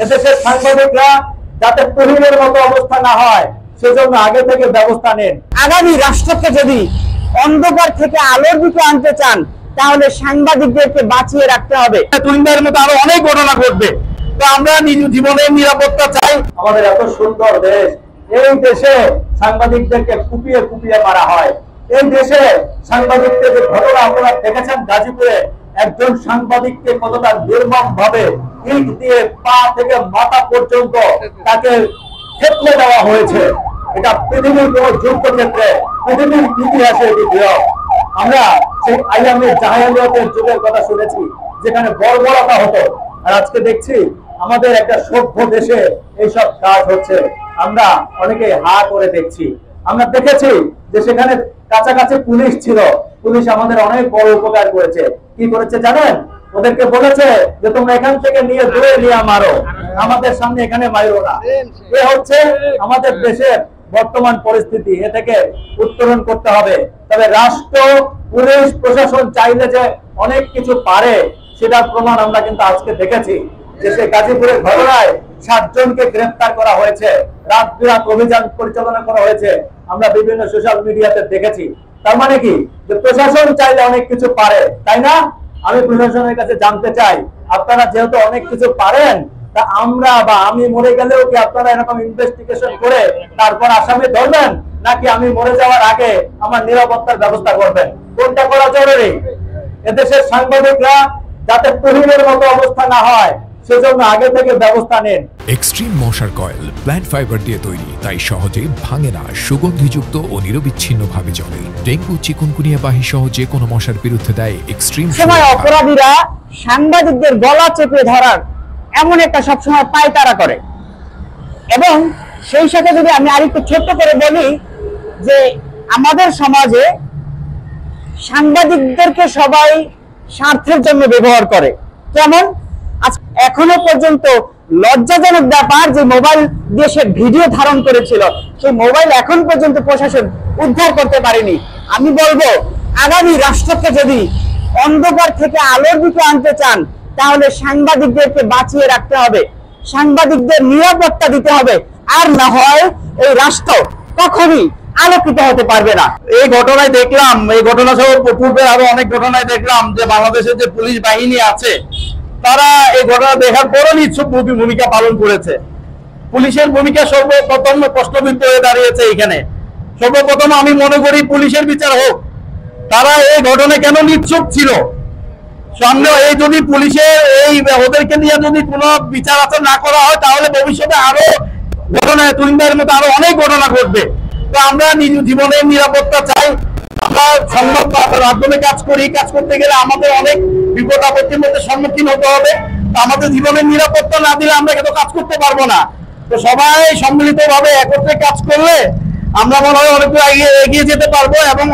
এদেশের সাংবাদিকরা যাতে তহিনের মতো অবস্থা না হয় সেজন্য আগে থেকে ব্যবস্থা নেন। আগামী রাষ্ট্রকে যদি অন্ধকার থেকে আলোর দিকে আনতে চান তাহলে সাংবাদিকদেরকে বাঁচিয়ে রাখতে হবে। তহিনের মতো আরো অনেক ঘটনা ঘটবে। তো আমরা নিজ জীবনের নিরাপত্তা চাই। আমাদের এত সুন্দর দেশ, এই দেশে সাংবাদিকদেরকে কুপিয়ে কুপিয়ে মারা হয়। এই দেশে সাংবাদিকদের যে ঘটনা আপনারা দেখেছেন গাজীপুরে, একজন সাংবাদিককে কতটা নির্মম ভাবে ইট দিয়ে পা থেকে মাথা পর্যন্ত তাকে থেতলে দেওয়া হয়েছে। এটা পৃথিবীর কোন যুদ্ধক্ষেত্রে, পৃথিবীর ইতিহাসে দ্বিতীয়। আমরা সেই আইয়ামের জাহেলিয়াতের যুগের কথা শুনেছি, যেখানে বর্বরতা হতো, আর আজকে দেখছি আমাদের একটা সভ্য দেশে এইসব কাজ হচ্ছে। আমরা অনেকে হা করে দেখছি। আমরা দেখেছি যে সেখানে কাছাকাছি পুলিশ ছিল, পুলিশ আমাদের অনেক বড় উপকার করেছে। কি করেছে জানেন? ওদেরকে বলেছে যে তোমরা এখান থেকে নিয়ে দূরে নিয়ে মারো, আমাদের সামনে এখানে মারো না। এ হচ্ছে আমাদের দেশের বর্তমান পরিস্থিতি। এ থেকে উত্তরণ করতে হবে। তবে রাষ্ট্র, পুলিশ, প্রশাসন চাইলে যে অনেক কিছু পারে সেটার প্রমাণ আমরা কিন্তু আজকে দেখেছি। যে সে গাজীপুরের ঘটনায় 7 জনকে গ্রেফতার করা হয়েছে, রাত বিরাত অভিযান পরিচালনা করা হয়েছে, আমরা বিভিন্ন সোশ্যাল মিডিয়াতে দেখেছি। তার মানে কি, যে প্রশাসন চাইলে অনেক কিছু পারে, তাই না? আমি প্রশাসনের কাছে জানতে চাই, আপনারা যেহেতু অনেক কিছু পারেন, তা আমরা বা আমি মরে গেলেও কি আপনারা এরকম ইনভেস্টিগেশন করে তারপর আসামি ধরবেন, নাকি আমি মরে যাওয়ার আগে আমার নিরাপত্তার ব্যবস্থা করবেন? কোনটা করা জরুরি? এদেশের সাংবাদিকরা যাতে তহিনের মতো অবস্থা না হয় সেজন্য আগে থেকে ব্যবস্থা নেন। এক্সট্রিম মশার কয়েল প্ল্যান্ট ফাইবার দিয়ে তৈরি, তাই সহজে ভাঙে না, সুগন্ধিযুক্ত ও নিরবিচ্ছিন্নভাবে জ্বলে। ডেঙ্গু, চিকুনগুনিয়া বাহি সহ যে কোনো মশার বিরুদ্ধে দেয় এক্সট্রিম। সময় অপরাধীরা সাংবাদিকদের গলা চেপে ধরার এমন একটা সবসময় পায়তারা করে। এবং সেই সাথে যদি আমি আরেকটু ছোট্ট করে বলি যে আমাদের সমাজে সাংবাদিকদেরকে সবাই স্বার্থের জন্য ব্যবহার করে। যেমন এখনো পর্যন্ত লজ্জাজনক ব্যাপার যে মোবাইল দিয়ে সে ভিডিও ধারণ করেছিল, সেই মোবাইল এখন পর্যন্ত প্রশাসন উদ্ধার করতে পারেনি। আমি বলবো আগামী রাষ্ট্রকে যদি অন্ধকার থেকে আলোর দিকে আনতে চান তাহলে সাংবাদিকদেরকে বাঁচিয়ে রাখতে হবে, সাংবাদিকদের নিরাপত্তা দিতে হবে, আর না হয় এই রাষ্ট্র কখনই আলোকিত হতে পারবে না। এই ঘটনায় দেখলাম, এই ঘটনা সহ পূর্বে আরো অনেক ঘটনায় দেখলাম যে বাংলাদেশের যে পুলিশ বাহিনী আছে তারা এই ঘটনা দেখার পরও নিচ্ছুক ভূমিকা পালন করেছে। পুলিশের ভূমিকা সর্বপ্রথম প্রশ্নবিদ্ধ হয়ে দাঁড়িয়েছে এখানে। সর্বপ্রথম আমি মনে করি পুলিশের বিচার হোক। তারা এই ঘটনায় কেন নিচ্ছুক ছিল? সামনে এই যদি পুলিশের এই ওদেরকে নিয়ে যদি কোনো বিচার আচার না করা হয় তাহলে ভবিষ্যতে আরো ঘটনায় তুহিনদের মতো আরো অনেক ঘটনা ঘটবে। তো আমরা নিজ জীবনের নিরাপত্তা চাই। আমরা সংবাদ মাধ্যমে কাজ করি, কাজ করতে গেলে আমাদের অনেক বিপদ আপত্তির মধ্যে সম্মুখীন হতে হবে। আমাদের জীবনের নিরাপত্তা না দিলে আমরা কিন্তু কাজ করতে পারবো না। তো সবাই সম্মিলিত ভাবে একত্রে কাজ করলে আমরা মনে হয় অনেক এগিয়ে যেতে পারবো এবং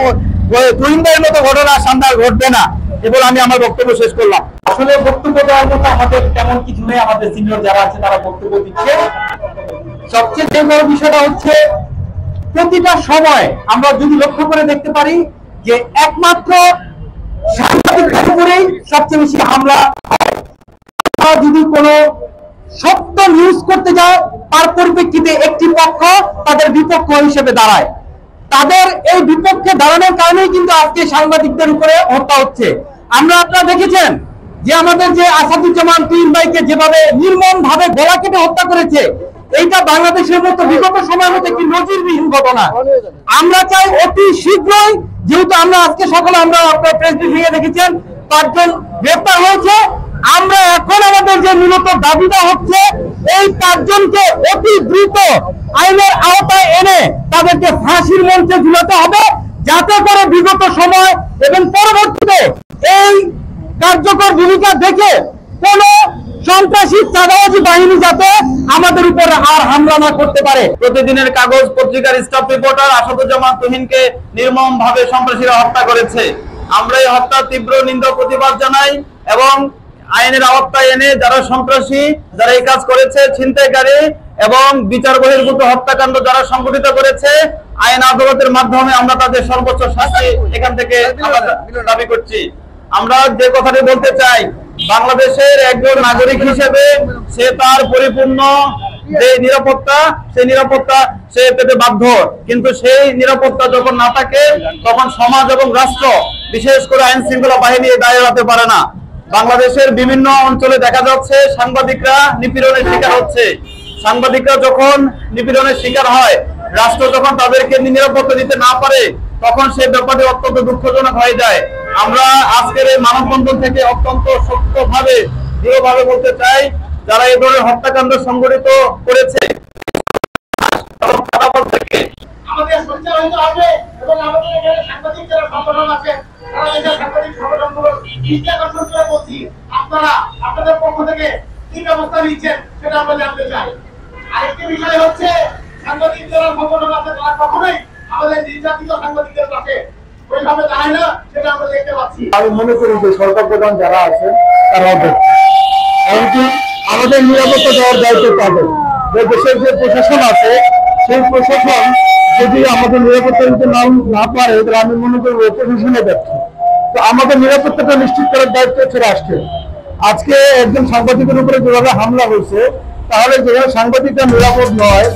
তুহিনদের মতো ঘটনা সামনে আর ঘটবে না। এবার আমি আমার বক্তব্য শেষ করলাম। আসলে বক্তব্য দেওয়ার মতো আমাদের তেমন কিছু নেই। আমাদের সিনিয়র যারা আছে তারা বক্তব্য দিচ্ছে। সবচেয়ে যে বড় বিষয়টা হচ্ছে প্রতিটা সময় আমরা যদি লক্ষ্য করে দেখতে পারি যে একমাত্র সাংবাদিকদের উপরেই সবচেয়ে বেশি হামলা হয়। যদি কোনো সত্য নিউজ করতে যায় তার পরিপ্রেক্ষিতে একটি পক্ষ তাদের বিপক্ষ হিসেবে দাঁড়ায়। তাদের এই বিপক্ষে দাঁড়ানোর কারণেই কিন্তু আজকে সাংবাদিকদের উপরে হত্যা হচ্ছে। আপনারা দেখেছেন যে আমাদের যে আসাদুজ্জামান তুহিন ভাইকে যেভাবে নির্মম ভাবে গলা কেটে হত্যা করেছে, এইটা বাংলাদেশের মতো বিগত সময়ের মতো একটি নজিরবিহীন ঘটনা। আমরা চাই অতি শীঘ্রই, যেহেতু আমরা আজকে সকালে আমরা আপনার প্রেস ব্রিফিংয়ে দেখেছেন 5 জন গ্রেফতার হয়েছে, আমরা এখন আমাদের যে মূলত দাবিটা হচ্ছে এই 5 জনকে অতি দ্রুত আইনের আওতায় এনে তাদেরকে ফাঁসির মঞ্চে ঝুলাতে হবে, যাতে করে বিগত সময় এবং পরবর্তীতে এই কার্যকর ভূমিকা দেখে কোন সন্ত্রাসী চাঁদাবাজি বাহিনী যাতে আমাদের উপর আর হামলা না করতে পারে। প্রতিদিনের কাগজ পত্রিকার স্টাফ রিপোর্টার আসাদুজ্জামান তুহিনকে নির্মম ভাবে সন্ত্রাসীরা হত্যা করেছে। আমরা এই হত্যার তীব্র নিন্দা প্রতিবাদ জানাই এবং আইনের আওতায় এনে যারা সন্ত্রাসী, যারা এই কাজ করেছে, ছিনতাইকারী এবং বিচার বহির্ভূত হত্যাকাণ্ড যারা সংঘটিত করেছে, আইন আদালতের মাধ্যমে আমরা তাদের সর্বোচ্চ শাস্তি এখান থেকে দাবি করছি। আমরা যে কথাটি বলতে চাই বাংলাদেশের একজন নাগরিক হিসেবে সে তার পরিপূর্ণ যে নিরাপত্তা, সেই নিরাপত্তা সে পেতে বাধ্য। কিন্তু সেই নিরাপত্তা যখন না থাকে তখন সমাজ এবং রাষ্ট্র, বিশেষ করে আইন শৃঙ্খলা বাহিনী দায় এড়াতে পারে না। বাংলাদেশের বিভিন্ন অঞ্চলে দেখা যাচ্ছে সাংবাদিকরা নিপীড়নের শিকার হচ্ছে। সাংবাদিকরা যখন নিপীড়নের শিকার হয়, রাষ্ট্র যখন তাদেরকে নিরাপত্তা দিতে না পারে, তখন সেই ব্যাপারটি অত্যন্ত দুঃখজনক হয়ে যায়। আমরা আজকের এই মানববন্ধন থেকে অত্যন্ত শক্তভাবে, দৃঢ়ভাবে বলতে চাই, যারা এই ধরনের হত্যাকাণ্ড সংঘটিত করেছে আমাদের সঞ্চালিত হবে এবং আমাদের এখানে সাংবাদিক যারা সংগঠন আছে তারা এই সাংবাদিক সংগঠনগুলোর দৃষ্টি আকর্ষণ করে বলছি, আপনারা আপনাদের পক্ষ থেকে কি ব্যবস্থা নিচ্ছেন সেটা আমরা জানতে চাই। আরেকটি বিষয় হচ্ছে, সাংবাদিক যারা সংগঠন আছে তারা কখনোই আমাদের নির্যাতিত সাংবাদিকদের পাশে ওইভাবে দাঁড়ায় না, সেটা আমরা দেখতে পাচ্ছি। আমি মনে করি যে সরকার প্রধান যারা আছে তারা এমনকি আমাদের নিরাপত্তা দেওয়ার দায়িত্ব তাদের। যে দেশের যে প্রশাসন আছে, সেই প্রশাসন যদি আমাদের নিরাপত্তা দিতে না পারে, তাহলে আমি মনে করি ওই প্রশাসনে ব্যর্থ। তো আমাদের নিরাপত্তাটা নিশ্চিত করার দায়িত্ব হচ্ছে রাষ্ট্রের। আজকে একজন সাংবাদিকের উপরে যেভাবে হামলা হয়েছে, তাহলে যেভাবে সাংবাদিকরা নিরাপদ নয়,